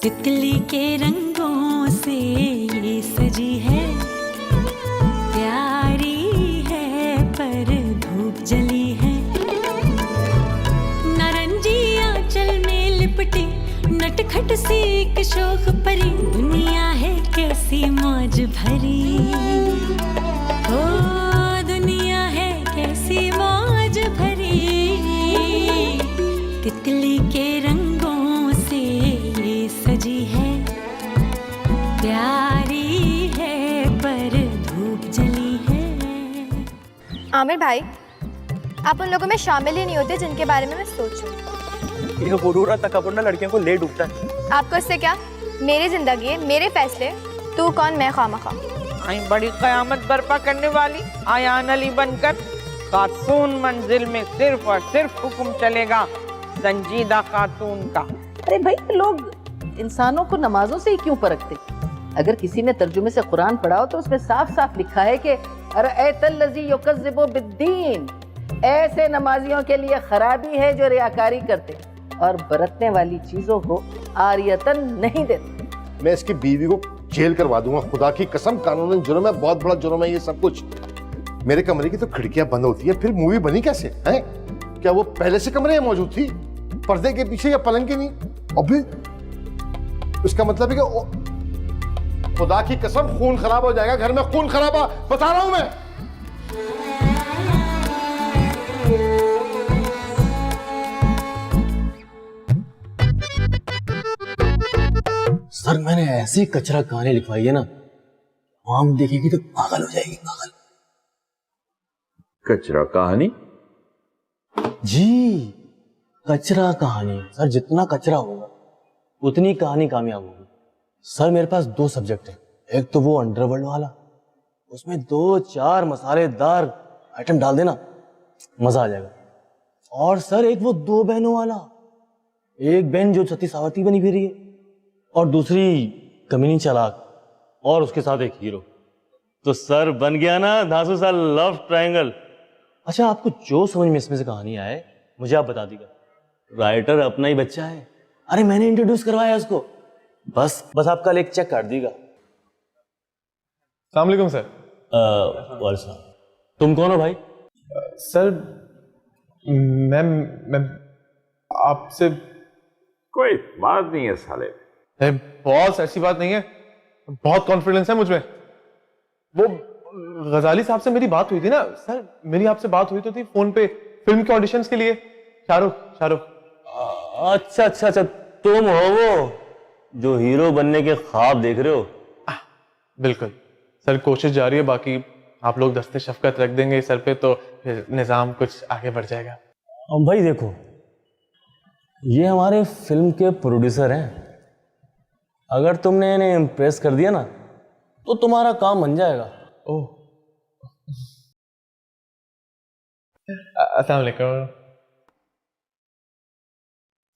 तितली के रंगों से ये सजी है, प्यारी है पर धूप जली है। नारंगी आंचल में लिपटी नटखट सी एक शोख परी, दुनिया है कैसी मौज भरी। ओ दुनिया है कैसी मौज भरी, तितली के रंगों से ये सजी है, प्यारी है पर धूप जली है। आमिर भाई, आप उन लोगों में शामिल ही नहीं होते जिनके बारे में मैं सोचूं। ये गुरूर तकब्बुर ना लड़कियों को ले डूबता है। आपको इससे क्या? मेरी जिंदगी है, मेरे फैसले, तू कौन मैं खामखा। आई बड़ी कयामत बर्पा करने वाली आयान अली बनकर, खातून मंजिल में सिर्फ और सिर्फ हुक्म चलेगा संजीदा खातून का। अरे भाई, लोग इंसानों को नमाजों से ही क्यों परखते? अगर किसी ने तर्जुमे से कुरान पढ़ा हो तो उसमें साफ साफ लिखा है कि अरअयतल्लज़ी युकज़्ज़िबु बिद्दीन, ऐसे नमाजियों के लिए खराबी है जो रियाकारी करते और बरतने वाली चीजों को आरियतन नहीं देते। मैं इसकी बीवी को जेल करवा दूंगा, खुदा की कसम। कानूनन जुर्म है, बहुत बड़ा जुर्म है ये सब कुछ। मेरे कमरे की तो खिड़कियां बंद होती है, फिर मूवी बनी कैसे है? क्या वो पहले से कमरे में मौजूद थी, पर्दे के पीछे या पलंग के नी? अभी इसका मतलब है कि खुदा की कसम खून खराब हो जाएगा घर में, खून खराबा बता रहा हूं मैं। सर, मैंने ऐसी कचरा कहानी लिखवाई है ना, आम देखेगी तो पागल हो जाएगी, पागल। कचरा कहानी? जी, कचरा कहानी। सर, जितना कचरा होगा उतनी कहानी कामयाब होगी। सर, मेरे पास 2 सब्जेक्ट हैं। एक तो वो अंडरवर्ल्ड वाला, उसमें 2-4 मसालेदार आइटम डाल देना, मजा आ जाएगा। और सर, एक वो 2 बहनों वाला, एक बहन जो सती सावती बनी फिर रही है और दूसरी कमीनी चालाक, और उसके साथ एक हीरो। तो सर, बन गया ना धांसू सा लव ट्रायंगल। अच्छा, आपको जो समझ में इसमें से कहानी आए मुझे आप बता दीजिएगा। राइटर अपना ही बच्चा है, अरे मैंने इंट्रोड्यूस करवाया उसको। बस आप कल एक चेक काट दीजिएगा। अस्सलाम वालेकुम सर। वालेकुम। तुम कौन हो भाई? सर, मैं आपसे कोई बात नहीं है साले। बॉस, ऐसी बात नहीं है, बहुत कॉन्फिडेंस है मुझ में। वो गजाली साहब से मेरी बात हुई थी ना सर, मेरी आपसे बात हुई तो थी फोन पे, फिल्म के ऑडिशंस के लिए। शाहरुख। अच्छा, तुम हो वो जो हीरो बनने के ख्वाब देख रहे हो? बिल्कुल सर, कोशिश जारी है। बाकी आप लोग दस्ते शफकत रख देंगे सर पे तो फिर निजाम कुछ आगे बढ़ जाएगा। भाई देखो, ये हमारे फिल्म के प्रोड्यूसर हैं। अगर तुमने इन्हें इम्प्रेस कर दिया ना तो तुम्हारा काम बन जाएगा। ओह, अस्सलाम वालेकुम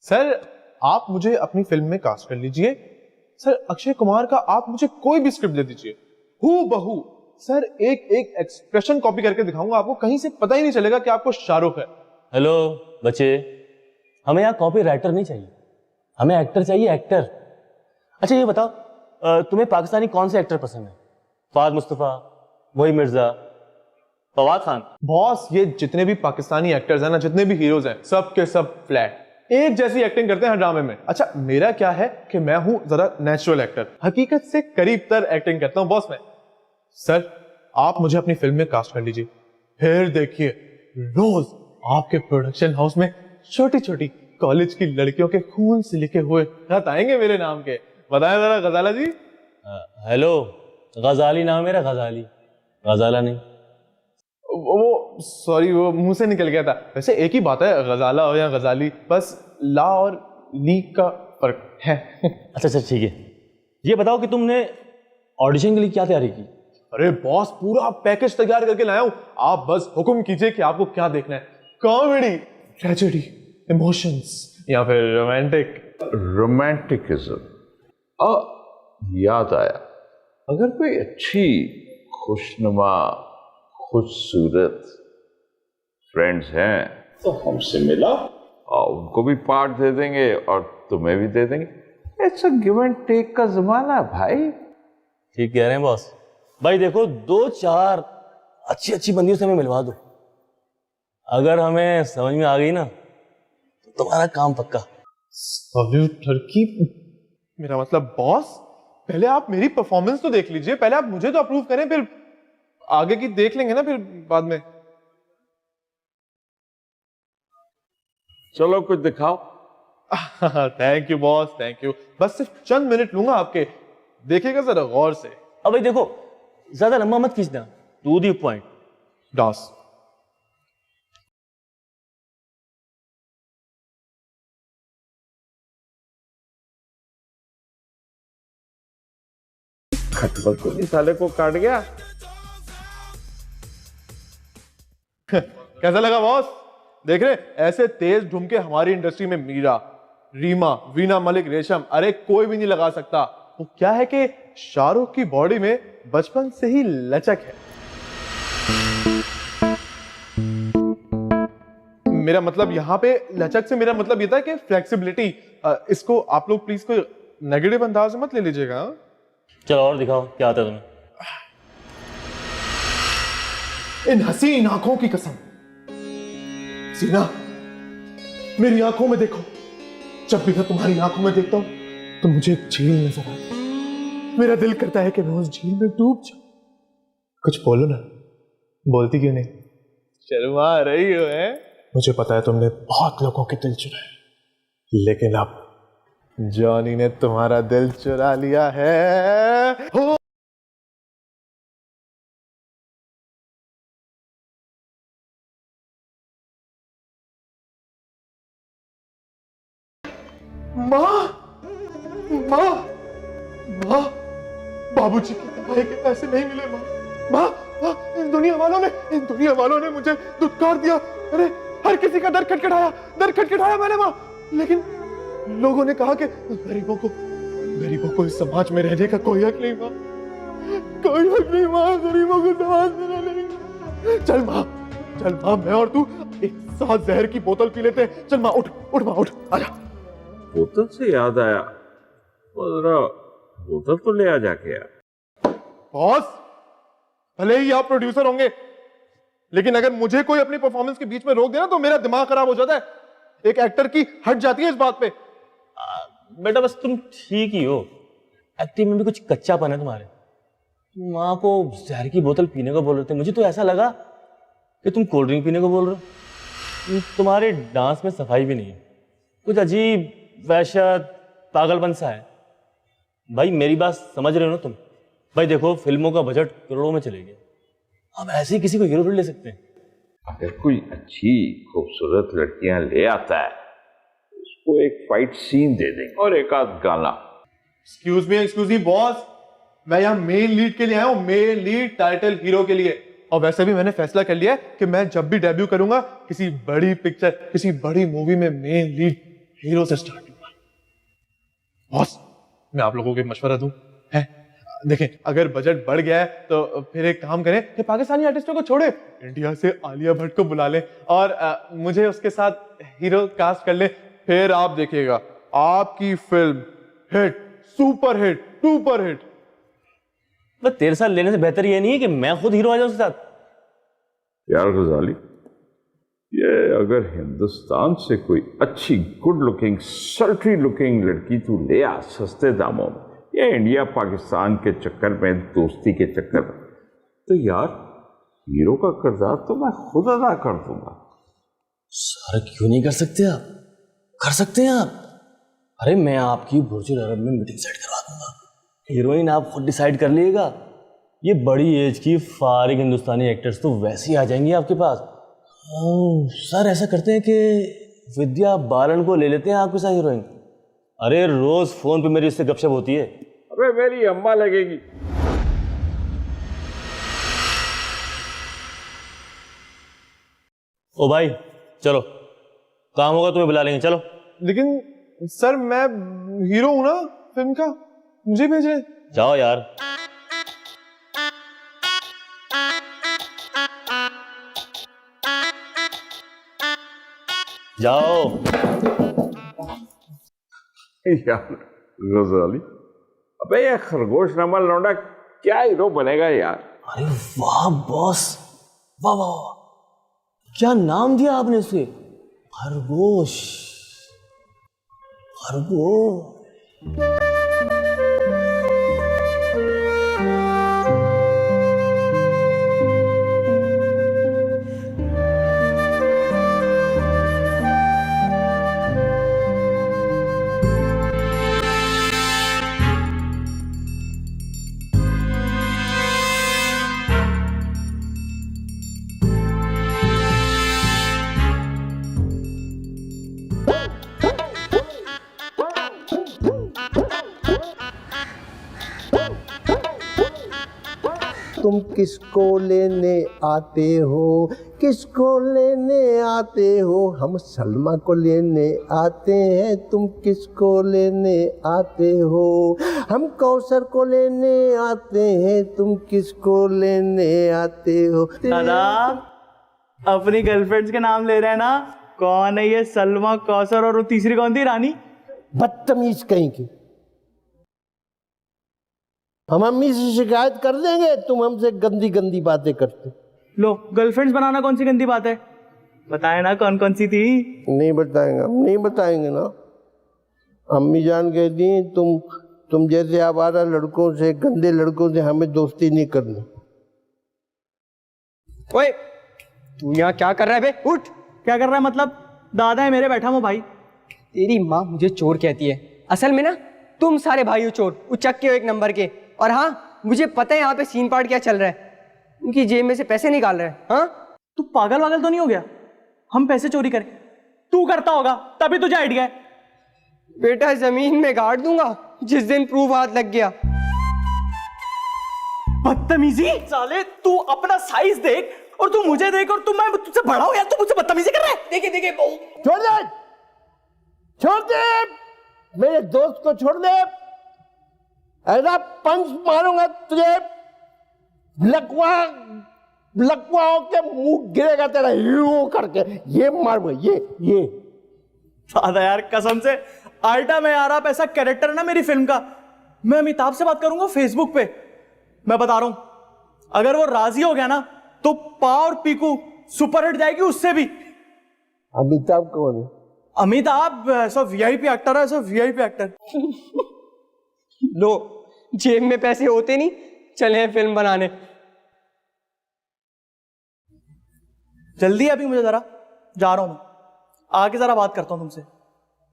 सर। आप मुझे अपनी फिल्म में कास्ट कर लीजिए सर। अक्षय कुमार का आप मुझे कोई भी स्क्रिप्ट दे दीजिए, हूबहू सर। एक एक्सप्रेशन कॉपी करके दिखाऊंगा आपको, कहीं से पता ही नहीं चलेगा कि आपको शाहरुख है। हेलो बच्चे, हमें यहाँ कॉपी राइटर नहीं चाहिए, हमें एक्टर चाहिए, एक्टर। अच्छा ये बताओ, तुम्हें पाकिस्तानी कौन से एक्टर पसंद है? फहद मुस्तफा, मोहिब मिर्जा, फवाद खान? बॉस, ये जितने भी पाकिस्तानी एक्टर्स हैं ना, जितने भी हीरोज हैं, सब के सब फ्लैट एक जैसी एक्टिंग करते हैं हर ड्रामे में। अच्छा, मेरा क्या है कि मैं हूं जरा नेचुरल एक्टर, हकीकत से करीब तर एक्टिंग करता हूं बॉस मैं। सर, आप मुझे अपनी फिल्म में कास्ट कर लीजिए, फिर देखिए रोज आपके प्रोडक्शन हाउस में छोटी छोटी कॉलेज की लड़कियों के खून से लिखे हुए खत आएंगे मेरे नाम के। बताएं जरा गजाला जी। हेलो, गजाली नाम मेरा, गजाली, गजाला नहीं। वो सॉरी, वो मुंह से निकल गया था। वैसे एक ही बात है, गजाला हो या गजाली, बस ला और ली का फर्क है। अच्छा ठीक है, ये बताओ कि तुमने ऑडिशन के लिए क्या तैयारी की? अरे बॉस, पूरा पैकेज तैयार करके लाया हूं, आप बस हुक्म कीजिए कि आपको क्या देखना है। कॉमेडी, ट्रेजेडी, इमोशंस या फिर रोमांटिकिज्म। याद आया, अगर कोई अच्छी खुशनुमा खूबसूरत फ्रेंड्स हैं तो हमसे मिला, और उनको भी पार्ट दे देंगे और तुम्हें भी दे देंगे। It's a give and take का जमाना भाई। ठीक कह रहे हैं बॉस। भाई देखो, 2-4 अच्छी अच्छी बंदियों से हमें मिलवा दो। अगर हमें समझ में आ गई ना तो तुम्हारा काम पक्का। लड़की, मेरा मतलब बॉस, पहले आप मेरी परफॉर्मेंस तो देख लीजिए, पहले आप मुझे तो अप्रूव करें, फिर आगे की देख लेंगे ना फिर बाद में। चलो कुछ दिखाओ। Thank you boss, thank you. बस सिर्फ चंद मिनट लूंगा आपके, देखिएगा जरा गौर से। अब भाई देखो, ज्यादा लंबा मत खींचना, टू द पॉइंट। डांस। खटपट तो नहीं साले को काट गया। कैसा लगा बॉस? देख रहे, ऐसे तेज ढूंढ हमारी इंडस्ट्री में मीरा, रीमा, वीना मलिक, रेशम, अरे कोई भी नहीं लगा सकता। वो क्या है कि शाहरुख की बॉडी में बचपन से ही लचक है। मेरा मतलब यहाँ पे लचक से मेरा मतलब ये था कि फ्लेक्सिबिलिटी। इसको आप लोग प्लीज कोई नेगेटिव अंदाज में मत ले लीजिएगा। हाँ? चलो और दिखाओ क्या आता है तुम्हें। इन हसीन आंखों की कसम, सीना, मेरी आंखों में देखो। जब भी मैं तुम्हारी आंखों में देखता हूं तो मुझे एक झील नजर आती है। मेरा दिल करता है कि मैं उस झील में डूब जाऊं। कुछ बोलो ना। बोलती क्यों नहीं? शर्मा रही हो है? मुझे पता है तुमने बहुत लोगों के दिल चुराए, लेकिन अब जॉनी ने तुम्हारा दिल चुरा लिया है। हो माँ, माँ, माँ, बाबूजी की दवाई के पैसे नहीं मिले माँ। माँ, माँ, इन दुनिया वालों ने मुझे दुत्कार दिया। अरे हर किसी का दर खटखटाया मैंने माँ, लेकिन लोगों ने कहा कि गरीबों को इस समाज में रहने का कोई हक नहीं माँ, कोई हक नहीं माँ, गरीबों को समाज में रहने का। चल माँ, मैं और तू एक साथ जहर की बोतल पी लेते हैं। चल माँ, उठ माँ, उठ, आजा। बोतल से याद आया, जरा बोतल तो ले आ जाके यार। बॉस, भले ही आप प्रोड्यूसर होंगे, लेकिन अगर मुझे कोई अपनी परफॉर्मेंस के बीच में रोक देना तो मेरा दिमाग खराब हो जाता है। एक एक्टर की हट जाती है इस बात पे। बेटा बस तुम ठीक ही हो, एक्टिंग में भी कुछ कच्चापन है तुम्हारे। माँ को जहर की बोतल पीने को बोल रहे थे, मुझे तो ऐसा लगा कि तुम कोल्ड ड्रिंक पीने को बोल रहे हो। तुम्हारे डांस में सफाई भी नहीं है, कुछ अजीब वहशत पागलपन सा है। भाई मेरी बात समझ रहे हो ना तुम? भाई देखो, फिल्मों का बजट करोड़ों में चले गया, अब ऐसे ही किसी को हीरो ले सकते हैं? अगर कोई अच्छी खूबसूरत लड़कियां ले आता है, उसको एक फाइट सीन दे देंगे और एक आध गाना। एक्सक्यूज मी बॉस, मैं यहाँ मेन लीड के लिए आया हूँ, मेन लीड टाइटल हीरो के लिए। और वैसे भी मैंने फैसला कर लिया है कि मैं जब भी डेब्यू करूंगा किसी बड़ी पिक्चर, किसी बड़ी मूवी में मेन लीड हीरो से स्टार्ट होगा। बॉस, मैं आप लोगों को मशवरा दूं, है? देखें, अगर बजट बढ़ गया है तो फिर एक काम करें कि पाकिस्तानी आर्टिस्टों को छोड़े, इंडिया से आलिया भट्ट को बुला लें और मुझे उसके साथ हीरो कास्ट कर लें। फिर आप देखिएगा आपकी film hit, super hit, duper hit. बस तेरे साथ लेने से बेहतर ये नहीं है कि मैं खुद हीरो आ जाऊं उसके साथ? यार गजाली, ये अगर हिंदुस्तान से कोई अच्छी गुड लुकिंग सल्ट्री लुकिंग लड़की तू ले आ सस्ते दामों में, ये इंडिया पाकिस्तान के चक्कर में, दोस्ती के चक्कर में, तो यार हीरो का किरदार तो मैं खुद अदा कर दूंगा। सर क्यों नहीं कर सकते आप? कर सकते हैं आप। अरे मैं आपकी बुर्ज अरब में मीटिंग सेट करवा दूंगा, हीरोइन आप खुद डिसाइड कर लीजिएगा। ये बड़ी एज की फारिग हिंदुस्तानी एक्टर्स तो वैसे ही आ जाएंगे आपके पास। सर ऐसा करते हैं कि विद्या बालन को ले लेते हैं आपके साथ हीरोइन। अरे रोज फोन पे मेरी उससे गपशप होती है। अबे मेरी अम्मा लगेगी। ओ भाई चलो, काम होगा तुम्हें बुला लेंगे, चलो। लेकिन सर मैं हीरो हूं ना फिल्म का, मुझे भेजे। जाओ यार। जाओ। यार गजाली, अबे ये खरगोश नामा लौंडा क्या हीरो बनेगा यार। अरे वाह बॉस, वाह वाह वाह, क्या नाम दिया आपने उसे, खरगोश। खरगोश। तुम किसको लेने आते हो, किसको लेने आते हो, हम सलमा को लेने आते हैं, तुम किसको लेने आते हो, हम कौसर को लेने आते हैं, तुम किसको लेने आते हो। दादा अपनी गर्लफ्रेंड्स के नाम ले रहे हैं ना, कौन है ये सलमा, कौसर और वो तीसरी कौन थी, रानी? बदतमीज कहीं की। हम अम्मी से शिकायत कर देंगे, तुम हमसे गंदी गंदी बातें करते। लो गर्लफ्रेंड्स बनाना कौन सी गंदी बात है, बताए ना कौन कौन सी थी। नहीं बताएंगे, हम नहीं बताएंगे ना। अम्मी जान कहती हैं तुम जैसे आवारा लड़कों से, गंदे लड़कों से हमें दोस्ती नहीं करनी। ओए तू यहाँ क्या कर रहा है बे, उठ। क्या कर रहा है मतलब, दादा है मेरे, बैठा हूँ भाई। तेरी माँ मुझे चोर कहती है, असल में ना तुम सारे भाई हो चोर, उचक्के हो एक नंबर के। और हाँ मुझे पता है यहाँ पे सीन पार्ट क्या चल रहा है, उनकी जेब में से पैसे निकाल रहे हैं। हाँ तू पागल वागल तो नहीं हो गया, हम पैसे चोरी करें, तू करता होगा तभी तुझे आइडिया है। बेटा जमीन में गाड़ दूंगा जिस दिन प्रूफ हाथ लग गया। बदतमीजी साले, तू अपना साइज देख और तू मुझे देख, और मैं तुझसे बड़ा हूं यार, तू मुझसे बदतमीजी कर रहा है। देखे देखे छोड़ दे, छोड़ दे, मेरे दोस्त को छोड़ दे, ऐसा पंच मारूंगा तुझे, लकवा के मुंह गिरेगा तेरा यूं करके, ये मारूंगा, ये। दादा यार कसम से, आल्टा में यार आप ऐसा कैरेक्टर है ना मेरी फिल्म का, मैं अमिताभ से बात करूंगा फेसबुक पे, मैं बता रहा हूं, अगर वो राजी हो गया ना तो पा और पीकू सुपरहिट जाएगी उससे भी। अमिताभ कौन है? अमिताभ ऐसा वीआईपी एक्टर है, ऐसा वीआईपी एक्टर। लो जेब में पैसे होते नहीं, चले फिल्म बनाने। जल्दी अभी मुझे जरा, जा रहा हूं मैं, आके जरा बात करता हूं तुमसे,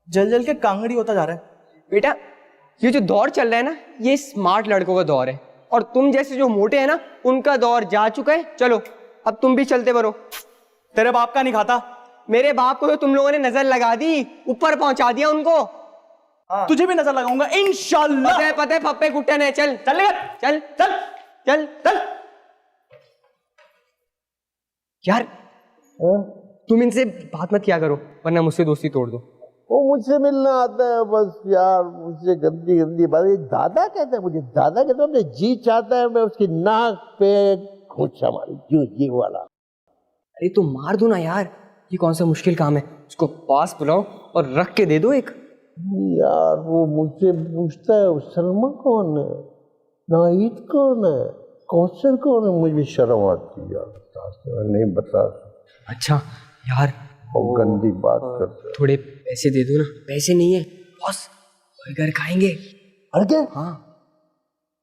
जल जल के कांगड़ी होता जा रहा है। बेटा ये जो दौर चल रहा है ना, ये स्मार्ट लड़कों का दौर है, और तुम जैसे जो मोटे हैं ना उनका दौर जा चुका है। चलो अब तुम भी चलते बनो। तेरे बाप का नहीं खाता। मेरे बाप को तो तुम लोगों ने नजर लगा दी, ऊपर पहुंचा दिया उनको। तुझे भी नजर लगाऊंगा इंशाल्लाह। पता है पप्पे कुट्टन है। चल चल चल चल चल चल। यार तुम इनसे बात मत किया करो वरना मुझसे दोस्ती तोड़ दो। वो मुझसे मिलना आता है बस यार, मुझसे गंदी गंदी बात। दादा कहता है मुझे, दादा कहता है, जी चाहता है मैं उसकी नाक पे खोचा मारूं, जो ये वाला। अरे तो मार दो ना यार, ये कौन सा मुश्किल काम है। उसको पास बुलाओ और रख के दे दो एक। यार वो मुझसे पूछता है सलमा कौन है, नाहिद कौन है, कौसर कौन है, मुझे शर्म आती है यार, नहीं बता। अच्छा यार वो गंदी बात करते। थोड़े पैसे दे दो ना। पैसे नहीं है बॉस, बर्गर खाएंगे। अरे क्या? हाँ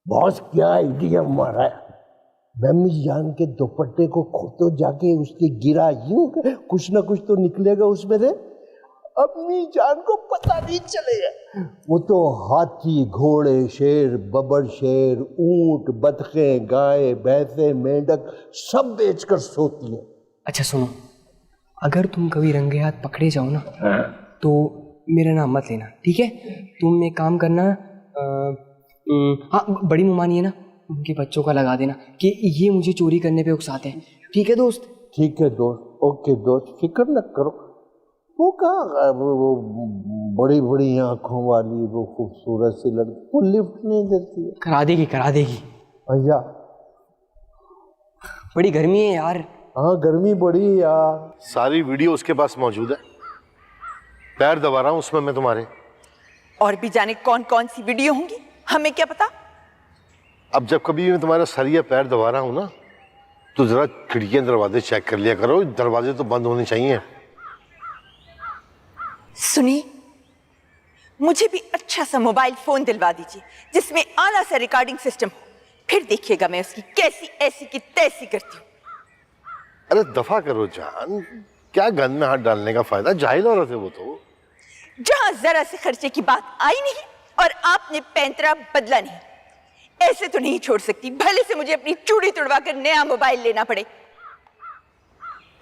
बॉस क्या आइडिया मारा है। मम्मी जान के दुपट्टे को खोदो जाके, उसके गिरा यूं, कुछ ना कुछ तो निकलेगा उसमें से, अम्मी जान को पता नहीं चलेगा। वो तो हाथी, घोड़े, शेर, बबर शेर, ऊंट, बतखें, गाय, भैंसे, मेंढक सब बेचकर सोती है। अच्छा सुनो, अगर तुम कभी रंगे हाथ पकड़े जाओ ना तो मेरा नाम मत लेना, ठीक है। तुम एक काम करना, हाँ बड़ी मुमानी है ना, उनके बच्चों का लगा देना कि ये मुझे चोरी करने पे उकसाते हैं, ठीक है दोस्त। ठीक है दोस्त, ओके दोस्त, फिक्र न करो। वो कहाँ, वो बड़ी बड़ी आंखों वाली वो खूबसूरत सी लड़की, वो लिफ्ट नहीं देती है। करा देगी करा देगी। भैया बड़ी गर्मी है यार। हाँ गर्मी बड़ी है यार। सारी वीडियो उसके पास मौजूद है, पैर दबा रहा हूँ उसमें मैं तुम्हारे। और भी जाने कौन कौन सी वीडियो होंगी, हमें क्या पता। अब जब कभी मैं तुम्हारा सर या पैर दबा रहा हूं ना, तो जरा खिड़कियां दरवाजे चेक कर लिया करो, दरवाजे तो बंद होने चाहिए। सुनिए, मुझे भी अच्छा सा मोबाइल फोन दिलवा दीजिए जिसमें आला सा रिकॉर्डिंग सिस्टम हो, फिर देखिएगा मैं उसकी कैसी ऐसी की तैसी करती हूँ। अरे दफा करो जान, क्या गन में हाथ डालने का फायदा, जाहिल औरत है वो तो। जहां जरा से खर्चे की बात आई नहीं और आपने पैंतरा बदला नहीं, ऐसे तो नहीं छोड़ सकती, भले से मुझे अपनी चूड़ी तुड़वा कर नया मोबाइल लेना पड़े।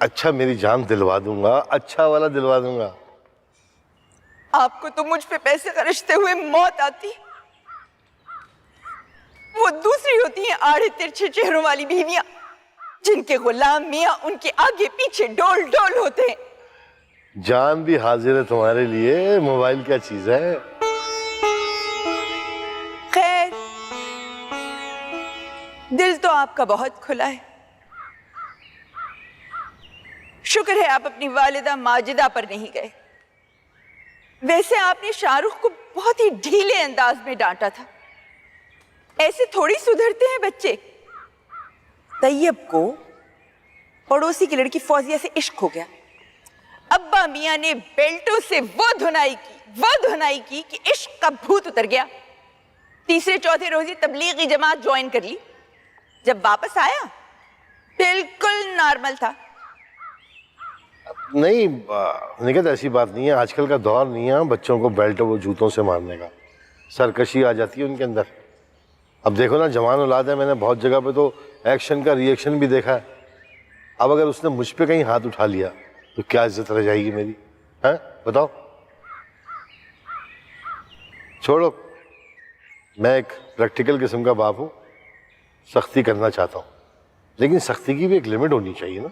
अच्छा मेरी जान, दिलवा दूंगा, अच्छा वाला दिलवा दूंगा। आपको तो मुझ पे पैसे खर्चते हुए मौत आती, वो दूसरी होती हैं आड़े तिरछे चेहरों वाली बीवियां, जिनके गुलाम मियां उनके आगे पीछे डोल डोल होते हैं। जान भी हाजिर है तुम्हारे लिए, मोबाइल क्या चीज है। खैर, दिल तो आपका बहुत खुला है। शुक्र है आप अपनी वालिदा माजिदा पर नहीं गए, वैसे आपने शाहरुख को बहुत ही ढीले अंदाज में डांटा था। ऐसे थोड़ी सुधरते हैं बच्चे। तैयब को पड़ोसी की लड़की फौजिया से इश्क हो गया, अब्बा मियां ने बेल्टों से वो धुनाई की कि इश्क का भूत उतर गया। तीसरे चौथे रोज ही तबलीगी जमात ज्वाइन कर ली। जब वापस आया बिल्कुल नॉर्मल था। नहीं निकट, ऐसी बात नहीं है, आजकल का दौर नहीं है बच्चों को बेल्ट वो जूतों से मारने का, सरकशी आ जाती है उनके अंदर। अब देखो ना, जवान औलाद है, मैंने बहुत जगह पे तो एक्शन का रिएक्शन भी देखा है। अब अगर उसने मुझ पे कहीं हाथ उठा लिया तो क्या इज्जत रह जाएगी मेरी, हैं बताओ। छोड़ो, मैं एक प्रैक्टिकल किस्म का बाप हूँ, सख्ती करना चाहता हूँ, लेकिन सख्ती की भी एक लिमिट होनी चाहिए ना।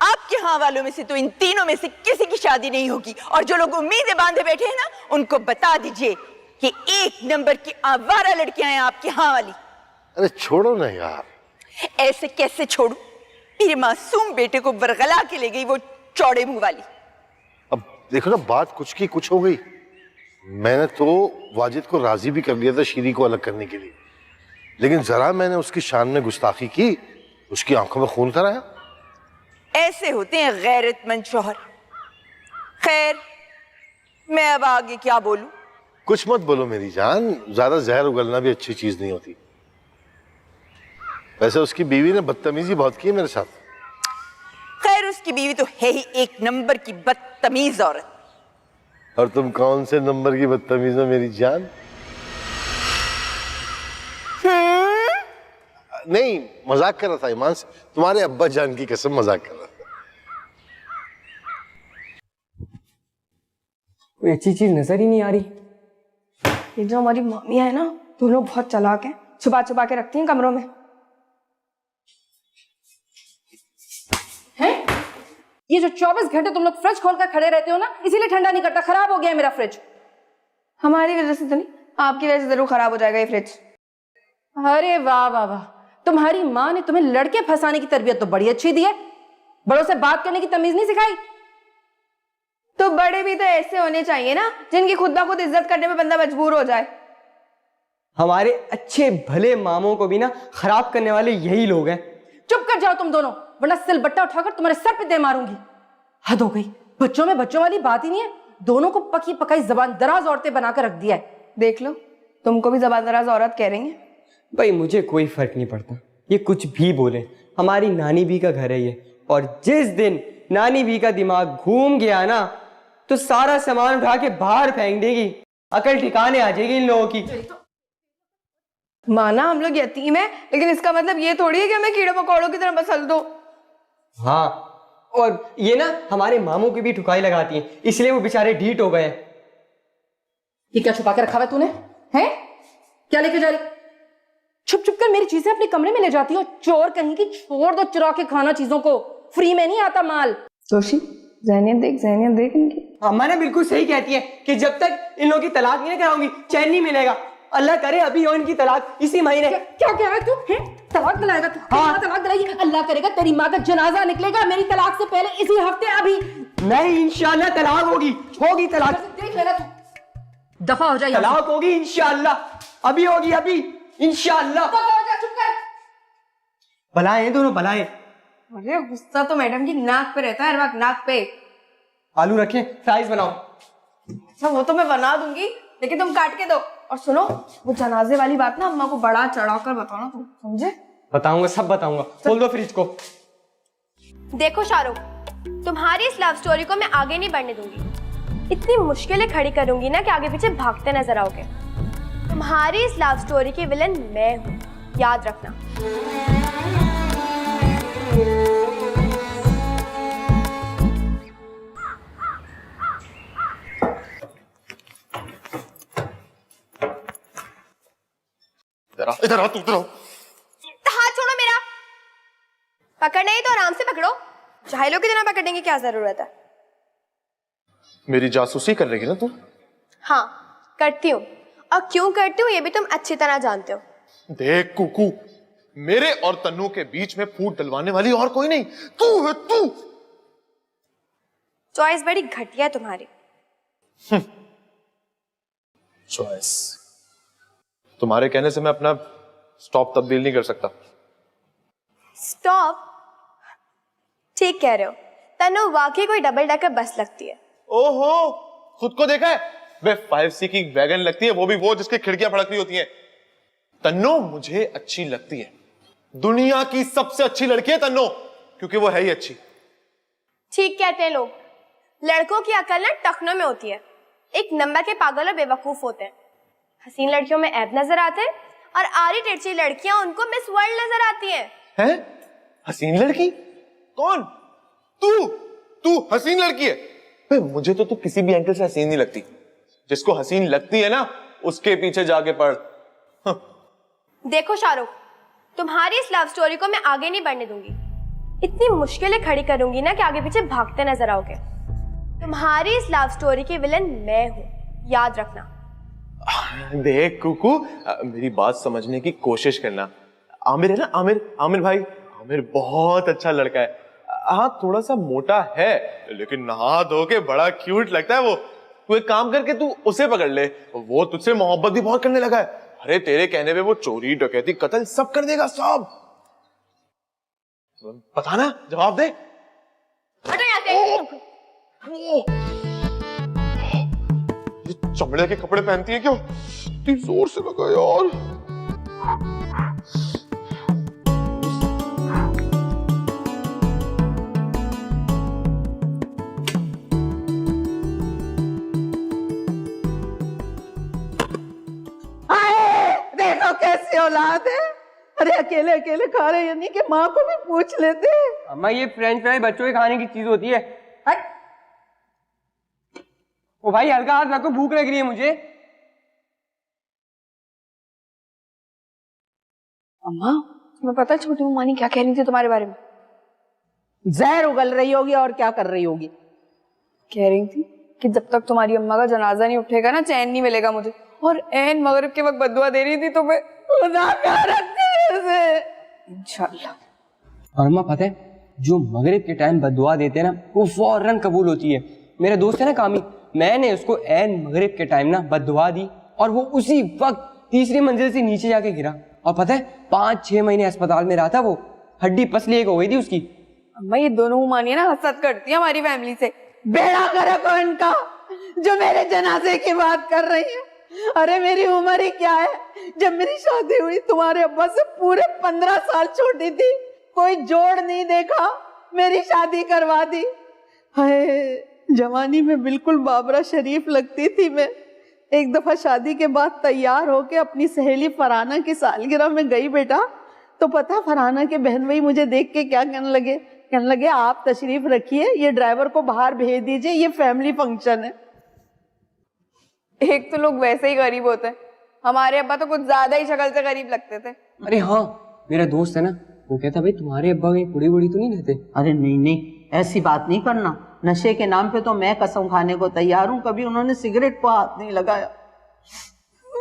आपके यहाँ वालों में से तो इन तीनों में से किसी की शादी नहीं होगी, और जो लोग उम्मीदें बांधे बैठे हैं ना, उनको बता दीजिए कि 1 नंबर की आवारा लड़कियां हैं आपके यहाँ वाली। अरे छोड़ो ना यार। ऐसे कैसे छोड़ू, मेरे मासूम बेटे को बरगला के ले गई वो चौड़े मुंह वाली। अब देखो ना, बात कुछ की कुछ हो गई। मैंने तो वाजिद को राजी भी कर लिया था शीरी को अलग करने के लिए, लेकिन जरा मैंने उसकी शान में गुस्ताखी की, उसकी आंखों में खून कराया। ऐसे होते हैं गैरतमंद शौहर। खैर, मैं अब आगे क्या बोलूं। कुछ मत बोलो मेरी जान, ज्यादा जहर उगलना भी अच्छी चीज नहीं होती। वैसे उसकी बीवी ने बदतमीजी बहुत की है मेरे साथ। खैर, उसकी बीवी तो है ही 1 नंबर की बदतमीज औरत। और तुम कौन से नंबर की बदतमीज हो मेरी जान? नहीं, मजाक कर रहा था ईमान से, तुम्हारे अब्बा जान की कसम मजाक कर रहा था। कोई अच्छी चीज नजर ही नहीं आ रही। ये जो हमारी मामियां है ना, दोनों बहुत चालाक हैं, छुपा छुपा के रखती हैं कमरों में। हैं? ये जो 24 घंटे तुम लोग फ्रिज खोलकर खड़े रहते हो ना, इसीलिए ठंडा नहीं करता, खराब हो गया है मेरा फ्रिज। हमारी वजह से तो नहीं, आपकी वजह से जरूर खराब हो जाएगा ये फ्रिज। अरे वाह वाह वाह, तुम्हारी माँ ने तुम्हें लड़के फंसाने की तरबियत तो बड़ी अच्छी दी है, बड़ों से बात करने की तमीज नहीं सिखाई। तो बड़े भी तो ऐसे होने चाहिए ना, जिनकी खुद ब खुद इज्जत करने में बंदा मजबूर हो जाए। हमारे अच्छे भले मामों को भी ना खराब करने वाले यही लोग हैं। चुप कर जाओ तुम दोनों, वरना सिलबट्टा उठाकर तुम्हारे सर पे दे मारूंगी। हद हो गई, बच्चों में बच्चों वाली बात ही नहीं है, दोनों को पकी पकाई जबान दराज औरतें बनाकर रख दिया है। देख लो, तुमको भी जबान दराज औरत कह रही है। भाई मुझे कोई फर्क नहीं पड़ता, ये कुछ भी बोले, हमारी नानी भी का घर है ये, और जिस दिन नानी भी का दिमाग घूम गया ना, तो सारा सामान उठा के बाहर फेंक देगी, अकल ठिकाने आ जाएगी इन लोगों की। माना हम लोग यतीम है, लेकिन इसका मतलब ये थोड़ी है कि हमें कीड़े मकोड़ों की तरह मसल दो। हाँ, और ये ना हमारे मामू की भी ठुकाई लगाती हैं, इसलिए वो बेचारे ढीठ हो गए। ये क्या छुपा के रखा हुआ तूने? हैं? क्या लेके जा रही? छुप छुप कर मेरी चीजें अपने कमरे में ले जाती हो, चोर कहीं की। छोड़ दो चुरा के खाना चीजों को, फ्री में नहीं आता माल। जोशी, ज़हनियत देख इनकी। अम्मा ने बिल्कुल सही कहती है कि जब तक इन लोगों की तलाक नहीं कराऊंगी चैन नहीं मिलेगा। अल्लाह करे अभी हो इनकी तलाक इसी महीने। क्या कह रहा है तू? तलाक दिलाएगा तू? हाँ, तलाक दिलाएगी। अल्लाह करेगा तेरी माँ का जनाजा निकलेगा मेरी तलाक से पहले, इसी हफ्ते। अभी नहीं, इंशाल्लाह तलाक होगी तलाक। देख लेना तू। दफा हो जाए यहाँ से। तलाक होगी इंशाअल्लाह, अभी होगी, अभी इंशाअल्लाह। दफा हो जा, चुप कर। भलाए हैं दोनों, भलाए। अरे गुस्सा तो मैडम की नाक पे रहता है हर वक्त, नाक पे। आलू रखें, फ्राइज बनाओ। अच्छा वो तो मैं बना दूंगी, लेकिन तुम काट के दो। और सुनो, वो जनाजे वाली बात ना अम्मा को बड़ा चढ़ा कर बताना, तुम समझे? बताऊंगा, सब बताऊंगा। खोल दो फ्रिज को। देखो शाहरुख, तुम्हारी इस लव स्टोरी को मैं आगे नहीं बढ़ने दूंगी। इतनी मुश्किलें खड़ी करूंगी ना कि आगे पीछे भागते नजर आओगे। तुम्हारी इस लव स्टोरी की विलन मैं हूं, याद रखना। इधर आ, तू इधर आओ। हाथ छोड़ो मेरा। पकड़ना ही तो आराम से पकड़ो, जाहिलों की तरह पकड़ने की क्या जरूरत है? मेरी जासूसी कर रही है ना तू? हाँ करती हूँ, और क्यों करती हूँ ये भी तुम अच्छी तरह जानते हो। देख कुकू, मेरे और तन्नू के बीच में फूट डलवाने वाली और कोई नहीं, तू है तू। चॉइस बड़ी घटिया है तुम्हारी। चॉइस? तुम्हारे कहने से मैं अपना स्टॉप तब्दील नहीं कर सकता। स्टॉप? ठीक कह रहे हो, तन्नू वाकई कोई डबल डेकर बस लगती है। ओहो, खुद को देखा है? वे 5C की वैगन लगती है, वो भी वो जिसकी खिड़कियां फड़क रही होती हैं। तन्नो मुझे अच्छी लगती है, दुनिया की सबसे अच्छी लड़की है तन्नो, क्योंकि वो है ही अच्छी। ठीक कहते हैं लोग, लड़कों की अकल ना टखनों में होती है। एक नंबर के पागल और बेवकूफ होते हैं। हसीन लड़कियों में ऐब नजर आते हैं, और आरी टिरछी लड़कियां उनको मिस वर्ल्ड नजर आती हैं। हैं? हसीन लड़की? कौन? तू हसीन लड़की है? बे, मुझे तो तू किसी भी एंगल से हसीन नहीं लगती। जिसको हसीन लगती है ना, उसके पीछे जाके पढ़। देखो शाहरुख, तुम्हारी इस लव स्टोरी को मैं आगे नहीं बढ़ने दूंगी। इतनी मुश्किलें खड़ी करूंगी ना कि आगे पीछे भागते नजर आओगे। तुम्हारी इस लव स्टोरी की विलन मैं हूं, याद रखना। देख कुकू, मेरी बात समझने की कोशिश करना। आमिर है ना, आमिर भाई, आमिर बहुत अच्छा लड़का है। हाँ थोड़ा सा मोटा है, लेकिन नहा धो के बड़ा क्यूट लगता है वो। तू एक काम करके तू उसे पकड़ ले, वो तुझसे मोहब्बत भी बहुत करने लगा है। अरे तेरे कहने पे वो चोरी डकैती कत्ल सब कर देगा, सब। पता ना, जवाब दे। हटो यहाँ से। ये चमड़े के कपड़े पहनती है क्यों? इतनी जोर से लगा यार। देखो कैसी औलाद है। अरे अकेले अकेले खा रहे, यानी कि माँ को भी पूछ लेते। अम्मा ये फ्रेंच फ्राई बच्चों के खाने की चीज होती है। ओ भाई हल्का हाथ रखो, भूख लग रही है मुझे। अम्मा तुम्हें पता है छोटी मम्मा क्या कह रही थी तुम्हारे बारे में? जहर उगल रही होगी और क्या कर रही होगी। कह रही थी कि जब तक तुम्हारी अम्मा का जनाजा नहीं उठेगा ना, चैन नहीं मिलेगा मुझे। और एन मगरिब के वक्त बद्दुआ दे रही थी तुम्हें। इंशाल्लाह। और अम्मा पता है, जो मगरिब के टाइम बद्दुआ देते हैं ना, वो फौरन कबूल होती है। मेरा दोस्त है ना कामी, मैंने उसको एन मगरिब के टाइम ना बद्दुआ दी, और वो उसी वक्त 3री मंजिल से नीचे जाके गिरा। और पता है 5-6 महीने अस्पताल में रहा था वो, हड्डी पसली एक हो गई थी उसकी। अम्मा ये दोनों मुमानियां ना हसद करती है हमारी फैमिली से। बेड़ा करे को इनका, जो मेरे जनाजे की बात कर रही है। अरे मेरी उम्र ही क्या है, जब मेरी शादी हुई तुम्हारे अब्बा से पूरे 15 साल छोटी थी। कोई जोड़ नहीं देखा, मेरी शादी करवा दी। हाय, जवानी में बिल्कुल बाबरा शरीफ लगती थी मैं। एक दफा शादी के बाद तैयार होके अपनी सहेली फरहाना की सालगिरह में गई बेटा, तो पता फरहाना के बहन भाई मुझे देख के क्या कहने लगे आप तशरीफ रखिए, ये ड्राइवर को बाहर भेज दीजिए, ये फैमिली फंक्शन है। एक तो लोग वैसे ही गरीब होते हैं, हमारे अब्बा तो कुछ ज्यादा ही शक्ल से गरीब लगते थे। अरे हाँ, मेरा दोस्त है ना, वो कहता भाई तुम्हारे अब्बा कहीं बुढ़ी बुढ़ी तो नहीं रहते? अरे नहीं नहीं, ऐसी बात नहीं करना। नशे के नाम पे तो मैं कसम खाने को तैयार हूँ, कभी उन्होंने सिगरेट को हाथ नहीं लगाया।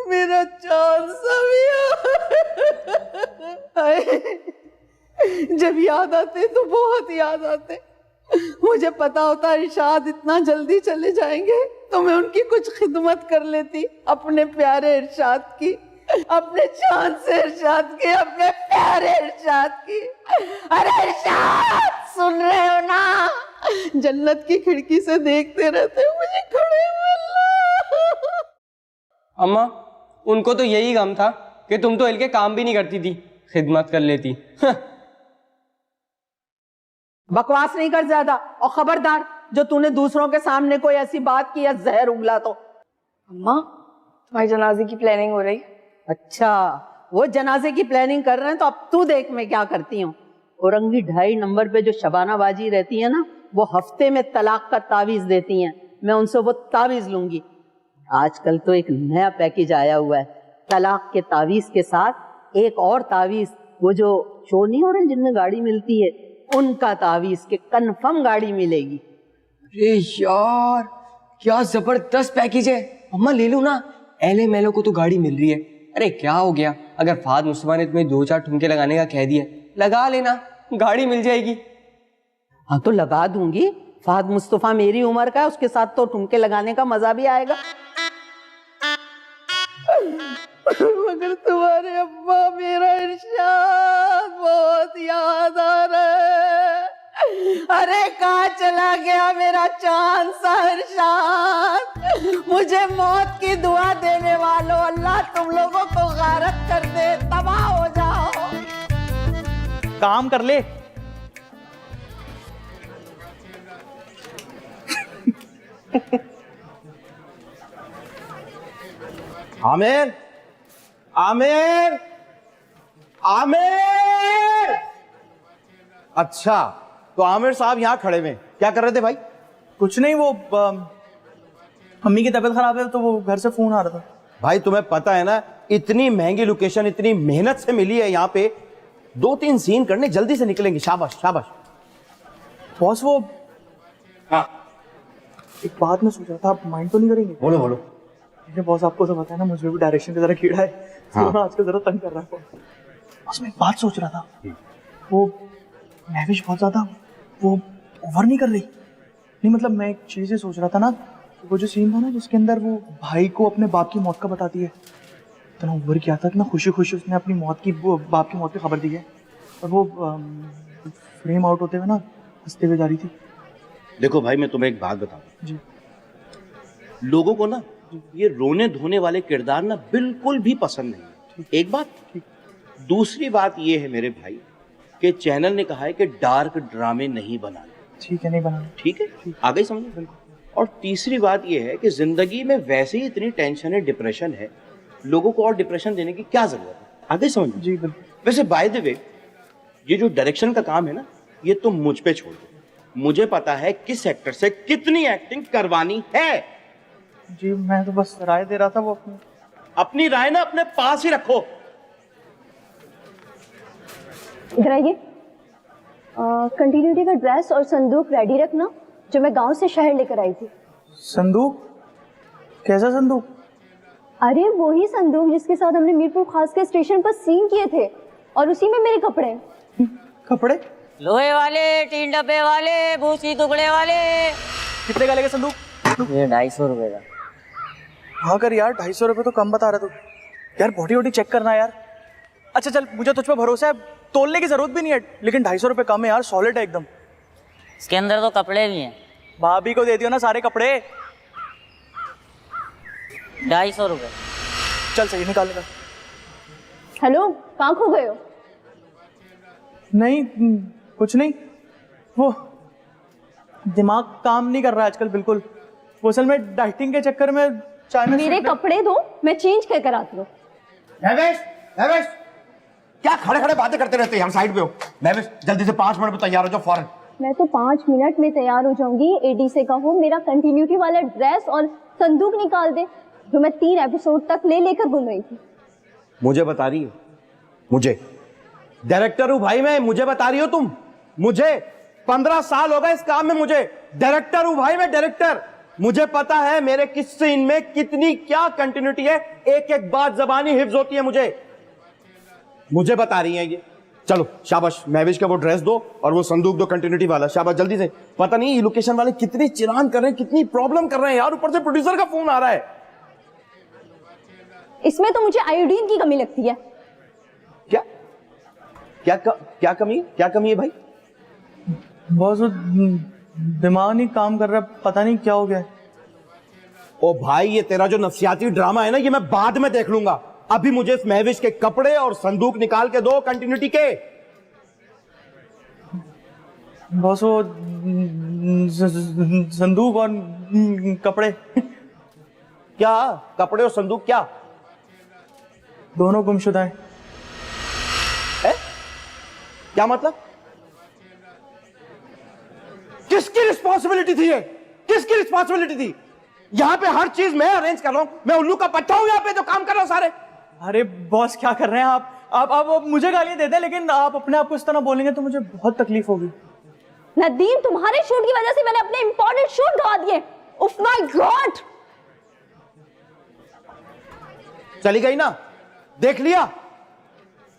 मेरा चांद जब याद आते तो बहुत याद आते। मुझे पता होता इरशाद इतना जल्दी चले जाएंगे तो मैं उनकी कुछ खिदमत कर लेती, अपने प्यारे इरशाद की, अपने चांद से इरशाद की, अपने प्यारे इरशाद की। अरे इरशाद, सुन रहे हो ना? जन्नत की खिड़की से देखते रहते हो मुझे खड़े हुए। अम्मा, उनको तो यही गम था कि तुम तो हिल के काम भी नहीं करती थी, खिदमत कर लेती। बकवास नहीं कर ज्यादा, और खबरदार जो तूने दूसरों के सामने कोई ऐसी बात की या जहर उगला तो। अम्मा, तुम्हारी जनाजे की प्लानिंग हो रही? अच्छा, वो जनाजे की प्लानिंग कर रहे हैं तो अब तू देख मैं क्या करती हूँ। औरंगी 2.5 नंबर पे जो शबाना बाजी रहती है ना, वो हफ्ते में तलाक का तावीज देती हैं। मैं उनसे वो तावीज लूंगी। आजकल तो एक नया पैकेज आया हुआ है, तलाक के तावीज के साथ एक और तावीज, वो जो शो नहीं हो रहे जिनमें गाड़ी मिलती है, उनका तावीज के कंफर्म गाड़ी मिलेगी। अरे यार, क्या जबरदस्त पैकेज है। अम्मा ले लो ना, एले मेलो को तो गाड़ी मिल रही है। अरे क्या हो गया, अगर फाद मुस्तफा ने तुम्हें 2-4 ठुमके लगाने का कह दिया, लगा लेना, गाड़ी मिल जाएगी। हाँ तो लगा दूंगी, फाद मुस्तफा मेरी उम्र का है, उसके साथ तो ठुमके लगाने का मजा भी आएगा। मगर तुम्हारे अब्बा मेरा इरशाद बहुत याद आ रहा है। अरे कहाँ चला गया मेरा चांद सा इरशाद? मुझे मौत की दुआ देने वालों, अल्लाह तुम लोगों को गारत कर दे, तबाह हो जाओ। काम कर ले। आमिर, आमिर, आमिर। अच्छा, तो आमिर साहब यहाँ खड़े हुए क्या कर रहे थे भाई? कुछ नहीं, वो मम्मी की तबीयत खराब है तो वो घर से फोन आ रहा था। भाई तुम्हें पता है ना, इतनी महंगी लोकेशन इतनी मेहनत से मिली है, यहाँ पे 2-3 सीन करने जल्दी से निकलेंगे। शाबाश शाबाश। बॉस, वो हाँ, एक बात मैं सोच रहा था, आप माइंड तो नहीं करेंगे? बोलो बोलो। बॉस, आपको तो पता है ना, मुझे भी डायरेक्शन का जरा कीड़ा है। हाँ। तो आजकल जरा तंग कर रहा है। बस मैं एक बात सोच रहा था, वो महविश बहुत ज्यादा वो ओवर नहीं कर रही? नहीं मतलब मैं एक चीज ये सोच रहा था ना, वो जो सीन था ना जिसके अंदर वो भाई को अपने बाप की मौत का बताती है, इतना ओवर किया था, इतना खुशी खुशी उसने अपनी मौत की, वो बाप की मौत की खबर दी है, और वो फ्रेम आउट होते हुए ना हंसते हुए जा रही थी। देखो भाई, मैं तुम्हें एक बात बताऊं जी। लोगों को ना ये रोने धोने वाले किरदार ना बिल्कुल भी पसंद नहीं है। एक बात। दूसरी बात ये है मेरे भाई कि चैनल ने कहा है कि डार्क ड्रामे नहीं बनाने। ठीक है, नहीं बनाना। ठीक है, आ गई समझ? बिल्कुल। और तीसरी बात ये है कि जिंदगी में वैसे ही इतनी टेंशन है, डिप्रेशन है, लोगों को और डिप्रेशन देने की क्या जरूरत है? आ गई समझ? जी बिल्कुल। वैसे बाय द वे, ये जो डायरेक्शन का काम है ना, ये तुम मुझ पे छोड़ दो। मुझे पता है किस एक्टर से कितनी एक्टिंग करवानी है। जी मैं तो बस राय दे रहा था, वो अपनी राय ना अपने पास ही रखो। इधर आइए। कंटिन्यूटी का ड्रेस और संदूक रेडी रखना, जो मैं गांव से शहर लेकर आई थी। संदूक? कैसा संदूक? अरे वही संदूक जिसके साथ हमने मीरपुर खास के स्टेशन पर सीन किए थे, और उसी में मेरे कपड़े। कपड़े? लोहे वाले, 3 डब्बे वाले, भूसी टुकड़े वाले। कितने का लेगा संदूक? ये 250 रुपए का। हाँ कर यार, 250 रुपए तो कम बता रहा तू यार। बॉडी वॉडी चेक करना यार। अच्छा चल, मुझे तुझ पे भरोसा है, तोलने की जरूरत भी नहीं है, लेकिन 250 रुपए कम है यार, सॉलिड है एकदम। इसके अंदर तो कपड़े भी हैं। भाभी को दे दियो ना सारे कपड़े। 250 रुपए। चल सही, निकाल निकाल। हेलो, कहाँ खो गए हो? नहीं कुछ नहीं, वो दिमाग काम नहीं कर रहा है आजकल बिल्कुल। वो असल में डाइटिंग के चक्कर में चाय में मेरे कपड़े दो, मैं चेंज कर आती हूँ। महवेश, क्या खड़े खड़े बातें करते रहते हैं? हम साइड पे हो। महवेश जल्दी से 5 मिनट में तैयार हो जाओ फौरन। मैं तो 5 मिनट में तैयार हो जाऊंगी। एडी से कहो मेरा कंटिन्यूटी वाला ड्रेस और संदूक निकाल दे, जो मैं 3 एपिसोड तक लेकर घूम रही थी। मुझे बता रही हो? मुझे डायरेक्टर हूं भाई मैं, मुझे बता रही हो तुम? मुझे 15 साल हो गए इस काम में, मुझे डायरेक्टर हूं भाई मैं, डायरेक्टर। मुझे पता है मेरे किस सीन में कितनी क्या कंटिन्यूटी है, एक एक बात जबानी हिफ्ज होती है। मुझे बता रही है ये। चलो शाबाश, महविश का वो ड्रेस दो और वो संदूक दो कंटिन्यूटी वाला, शाबाश जल्दी से। पता नहीं ये लोकेशन वाले कितनी चिरान कर रहे हैं, कितनी प्रॉब्लम कर रहे हैं यार, ऊपर से प्रोड्यूसर का फोन आ रहा है। इसमें तो मुझे आयोडीन की कमी लगती है। क्या कमी है भाई? बहुत दिमाग नहीं काम कर रहा, पता नहीं क्या हो गया। ओ भाई, ये तेरा जो नफसियाती ड्रामा है ना, ये मैं बाद में देख लूंगा। अभी मुझे इस महविश के कपड़े और संदूक निकाल के दो कंटिन्यूटी के। बस वो संदूक और कपड़े। क्या कपड़े और संदूक? क्या दोनों गुमशुदा हैं। क्या मतलब? किसकी रिस्पॉन्सिबिलिटी थी ये? किसकी रिस्पॉन्सिबिलिटी थी? यहां पे हर चीज मैं अरेंज कर रहा हूं, मैं उल्लू का पट्टा हूं यहां पे, तो काम कर रहा हूं सारे। अरे बॉस क्या कर रहे हैं आप मुझे गालियां दे दें, लेकिन आप अपने आप को इस तरह बोलेंगे तो मुझे बहुत तकलीफ होगी। नदीम, तुम्हारे शूट की वजह से मैंने अपने इंपॉर्टेंट शूट गवा दिए। उफ माय गॉड। चली गई ना, देख लिया?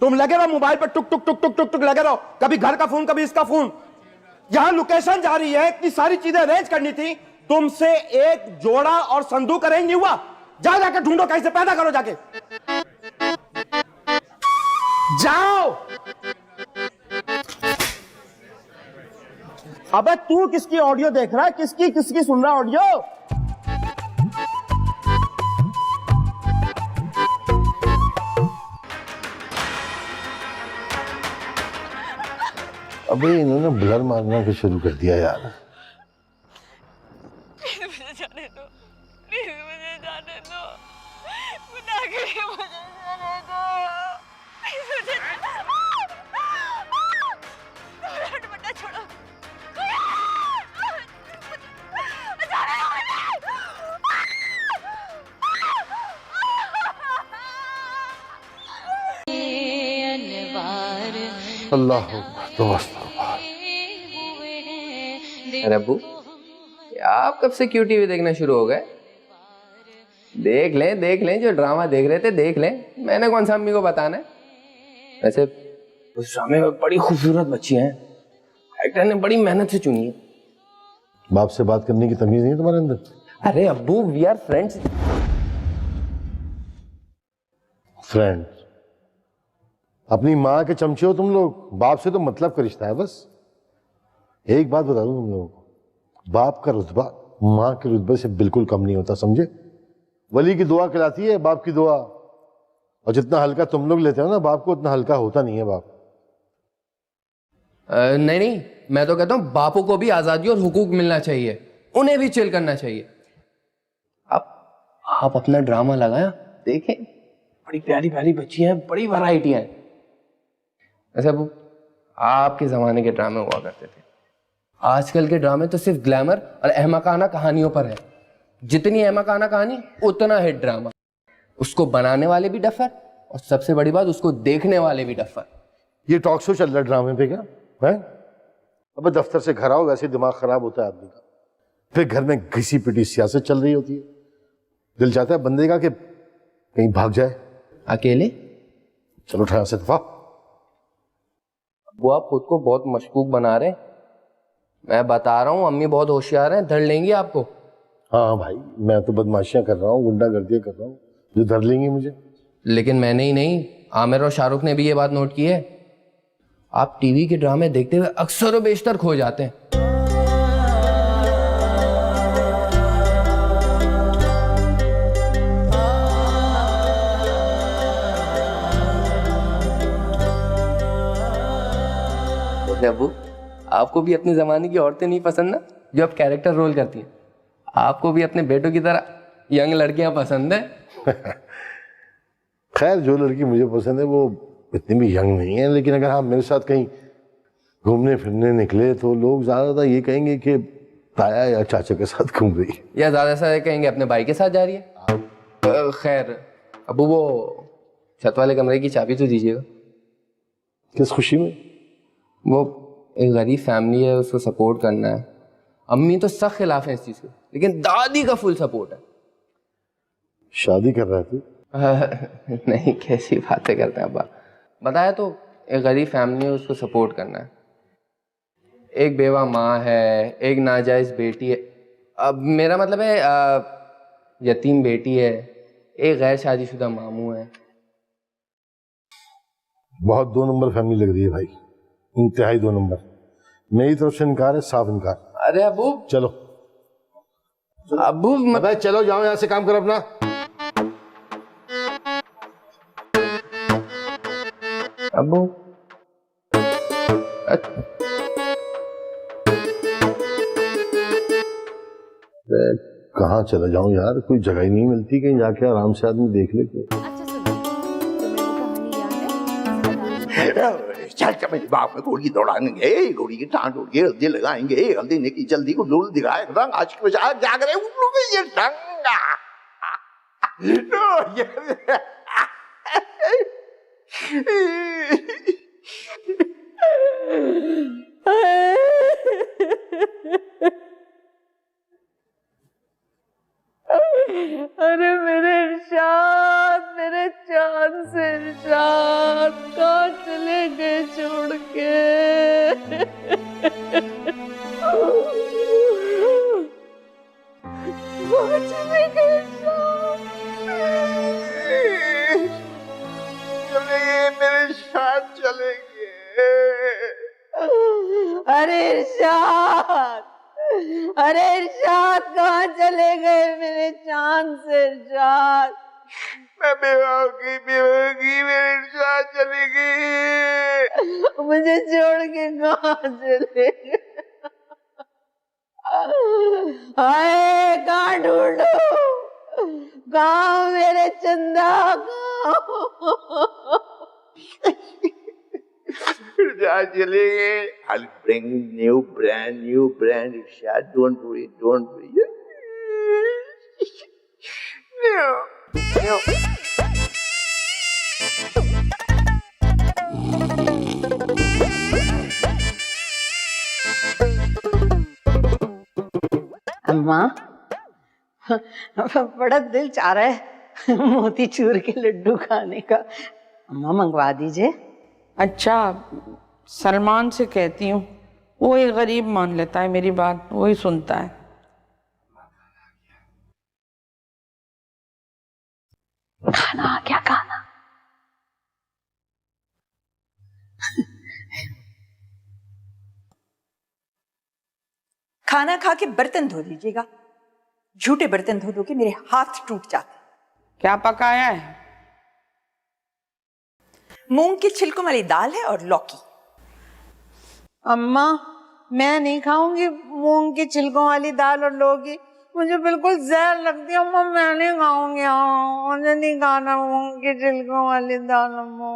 तुम लगे रहो मोबाइल पर, टुक टुक टुक टुक टुक टुक लगे रहो, कभी घर का फोन कभी इसका फोन। यहां लोकेशन जा रही है, इतनी सारी चीजें अरेंज करनी थी, तुमसे एक जोड़ा और संदूक अरेंज नहीं हुआ। जाके ढूंढो, कैसे पैदा करो, जाके जाओ। अबे तू किसकी ऑडियो देख रहा है? किसकी सुन रहा है ऑडियो? अबे इन्होंने ब्लर मारना भी शुरू कर दिया यार। मुझे जाने दो, प्लीज मुझे जाने दो, गुनाह करिए, मुझे जाने दो, मुझे दुपट्टा छोड़ो, अल्लाह दोस्त। अरे अब्बू, आप कब से क्यू टीवी देखना शुरू हो गए? देख लें जो ड्रामा देख रहे थे देख लें, मैंने कौन सा अम्मी को बताना है। वैसे उस ड्रामे में बड़ी खूबसूरत बच्ची हैं, एक्टर ने बड़ी मेहनत से चुनी है। बाप से बात करने की तमीज नहीं है तुम्हारे अंदर? अरे अब्बू, वी आर फ्रेंड्स। फ्रेंड्स? अपनी माँ के चमचे हो तुम लोग, बाप से तो मतलब का रिश्ता है बस। एक बात बता दूं तुम लोगों को, बाप का रुतबा माँ के रुतबे से बिल्कुल कम नहीं होता, समझे? वली की दुआ कहलाती है बाप की दुआ, और जितना हल्का तुम लोग लेते हो ना बाप को, उतना हल्का होता नहीं है बाप। नहीं, मैं तो कहता हूँ बापों को भी आजादी और हुकूक मिलना चाहिए, उन्हें भी चिल करना चाहिए। आप अपना ड्रामा लगाया, देखें, बड़ी प्यारी प्यारी बच्ची हैं, बड़ी वैरायटी है। ऐसा वो आपके जमाने के ड्रामे हुआ करते थे, आजकल के ड्रामे तो सिर्फ ग्लैमर और अहमकाना कहानियों पर है। जितनी अहमकाना कहानी उतना हिट ड्रामा, उसको बनाने वाले भी डफर, और सबसे बड़ी बात उसको देखने वाले भी डफर। ये टॉक शो चल रहा है ड्रामे पे क्या है? अब दफ्तर से घर आओ, वैसे दिमाग खराब होता है आदमी का, फिर घर में घिसी पिटी सियासत चल रही होती है। दिल चाहता है बंदे का कि कहीं भाग जाए अकेले। चलो ठहर से दफा। वो आप खुद को बहुत मशकूक बना रहे हैं, मैं बता रहा हूँ, अम्मी बहुत होशियार हैं, धर लेंगी आपको। हाँ भाई, मैं तो बदमाशियां कर रहा हूँ, गुंडागर्दियां कर रहा हूँ, जो धर लेंगी मुझे। लेकिन मैंने ही नहीं, आमिर और शाहरुख ने भी ये बात नोट की है, आप टीवी के ड्रामे देखते हुए अक्सर और बेशतर खो जाते हैं। अब्बू, आपको भी अपने जमाने की औरतें नहीं पसंद ना, जो अब कैरेक्टर रोल करती हैं? आपको भी अपने बेटों की तरह यंग लड़कियां पसंद है? खैर, जो लड़की मुझे पसंद है वो इतनी भी यंग नहीं है, लेकिन अगर आप मेरे साथ कहीं घूमने फिरने निकले तो लोग ज्यादा ये कहेंगे कि ताया या चाचा के साथ घूम रही है, या ज्यादा से कहेंगे अपने भाई के साथ जा रही है। खैर अबू, वो छत वाले कमरे की चाबी तो दीजिएगा। किस खुशी में? वो एक गरीब फैमिली है, उसको सपोर्ट करना है। अम्मी तो सख्त खिलाफ है इस चीज के, लेकिन दादी का फुल सपोर्ट है। शादी कर रहा है तू? नहीं, कैसी बातें करते हैं अब्बा, बताया तो एक गरीब फैमिली है, उसको सपोर्ट करना है। एक बेवा माँ है, एक नाजायज बेटी है, अब मेरा मतलब है यतीम बेटी है, एक गैर शादीशुदा मामू है। बहुत 2 नंबर फैमिली लग रही है भाई, इंतहाई 2 नंबर। मेरी तरफ से इनकार है, साफ इनकार। अरे अबू चलो अबू भाई चलो, जाओ यहाँ से, काम करो अपना। अबू कहाँ चला जाऊं यार, कोई जगह ही नहीं मिलती, कहीं जाके आराम से आदमी देख ले कोई। चल चल मेरे बाप में घोड़ी दौड़ाएंगे, घोड़ी की टांग तोड़ के हल्दी लगाएंगे, हल्दी ने की जल्दी को डोल दिखाए रंग आज के बजाय जाग रहे उल्लू में ये रंगा। अरे मेरे इरशाद, मेरे चांद से इरशाद, कहाँ चले गए छोड़ के? कहाँ चले गए इरशाद? चले गए मेरे इरशाद, चले गए। अरे इरशाद, अरे इरशाद, कहाँ चले गए मेरे चांद से इरशाद? मैं बेवा होगी मेरे इरशाद चले गए। मुझे छोड़ के कहाँ चले गए? हाय कहाँ ढूंढूं, कहाँ मेरे चंदा, इरशाद चले गए। I'll bring brand new brand Irshad, don't worry, don't worry. No. अम्मा बड़ा दिल चाह रहा है मोतीचूर के लड्डू खाने का, अम्मा मंगवा दीजिए। अच्छा सलमान से कहती हूँ, वो एक गरीब मान लेता है मेरी बात, वही सुनता है। खाना आ गया, खाना। खाना खा के बर्तन धो दीजिएगा, झूठे बर्तन धो के मेरे हाथ टूट जाते। क्या पकाया है? मूंग के छिलकों वाली दाल है और लौकी। अम्मा मैं नहीं खाऊंगी मूंग की छिलकों वाली दाल और लौकी, मुझे बिल्कुल जहर लगती है अम्मा, मैं नहीं खाऊंगी। मुझे नहीं खाना मूंग की छिलकों वाली दाल। अम्मा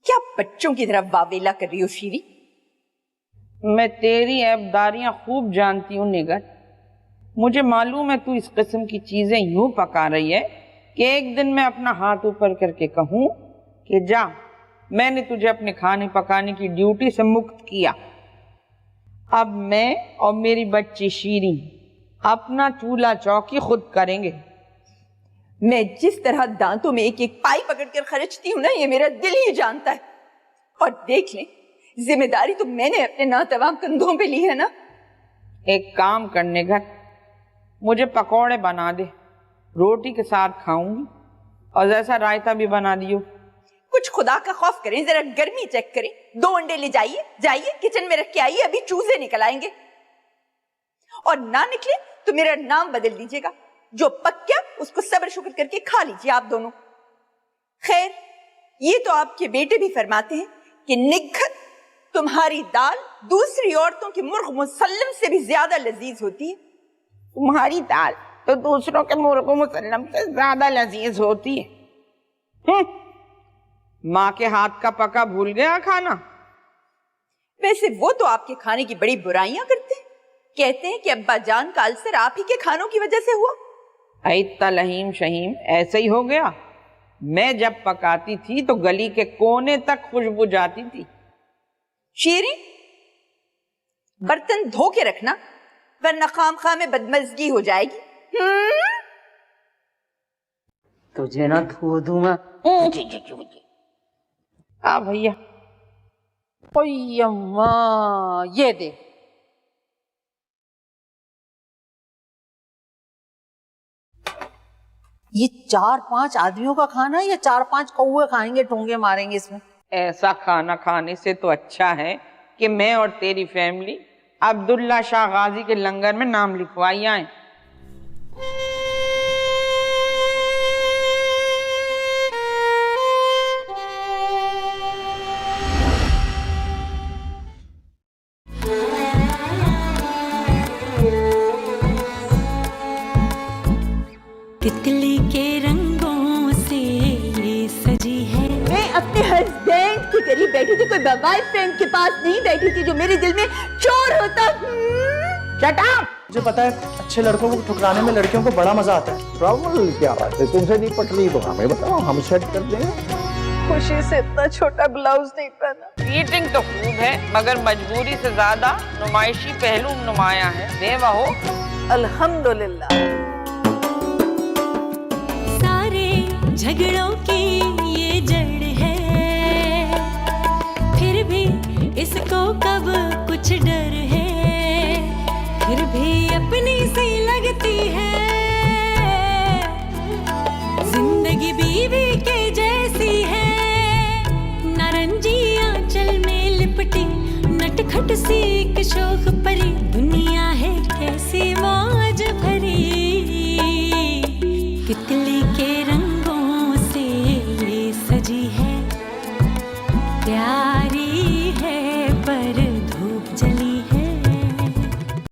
क्या बच्चों की तरह वावेला कर रही हो शीरी? मैं तेरी ऐबदारियां खूब जानती हूँ निगर, मुझे मालूम है तू इस किस्म की चीजें यूं पका रही है कि एक दिन मैं अपना हाथ ऊपर करके कहूँ कि जा, मैंने तुझे अपने खाने पकाने की ड्यूटी से मुक्त किया। अब मैं और मेरी बच्ची शीरी अपना चूल्हा चौकी खुद करेंगे। मैं जिस तरह दांतों में एक एक पाई पकड़कर खर्चती हूँ ना, ये मेरा दिल ही जानता है। और देख ले, जिम्मेदारी तो मैंने अपने नातवाम कंधों पे ली है ना। एक काम करने घर, मुझे पकौड़े बना दे, रोटी के साथ खाऊंगी, और जैसा रायता भी बना दियो। कुछ खुदा का खौफ करें, जरा गर्मी चेक करें। 2 अंडे ले जाइए, जाइए किचन में रख के आइए, अभी चूजे निकल आएंगे। और ना निकले तो मेरा नाम बदल दीजिएगा। जो पक गया उसको सब्र शुक्र करके खा लीजिए आप दोनों। खैर, ये तो आपके बेटे भी फरमाते हैं कि निग्घत तुम्हारी दाल दूसरी औरतों की मुर्ग मुसल्लम से भी ज्यादा लजीज होती है। तुम्हारी दाल तो दूसरों के मुर्ग मुसल्लम से ज्यादा लजीज होती है। माँ के हाथ का पका भूल गया खाना। वैसे वो तो आपके खाने की बड़ी बुराइयां करते हैं, कहते हैं कि अब्बा जान का अल्सर आप ही के खानों की वजह से हुआ। इतना लहीम शहीम ऐसे ही हो गया। मैं जब पकाती थी तो गली के कोने तक खुशबू जाती थी। शीरी, बर्तन धो के रखना, वरना खामखा में बदमजगी हो जाएगी। तुझे ना धो दूंगा। हाँ भैया। ओय अम्मा, ये दे। ये 4-5 आदमियों का खाना है या 4-5 कौवे खाएंगे, ठोंगे मारेंगे इसमें? ऐसा खाना खाने से तो अच्छा है कि मैं और तेरी फैमिली अब्दुल्ला शाह गाजी के लंगर में नाम लिखवाई आए। तितली के रंगों से ये सजी है। मैं अपने हस्बैंड के करीब बैठी थी, कोई बॉयफ्रेंड के पास नहीं बैठी थी जो मेरे दिल में चोर होता। Shut up! मुझे पता है अच्छे लड़कों को ठुकराने में लड़कियों को बड़ा मजा आता है। प्रॉब्लम क्या बात है, तुमसे नहीं पट रही तो हमें बताओ, हम सेट कर देंगे। खुशी से इतना छोटा ब्लाउज नहीं पहना। मीटिंग तो खूब है मगर मजबूरी से ज्यादा नुमाइशी पहलू नुमाया है। देवा हो अल्हम्दुलिल्लाह। सारे झगड़ों की ये जड़ है, फिर भी इसको कब कुछ डर है, फिर भी अपनी सी लगती है। जिंदगी बीवी के जैसी है, नारंगी आंचल में लिपटी नटखट सी एक शोख परी।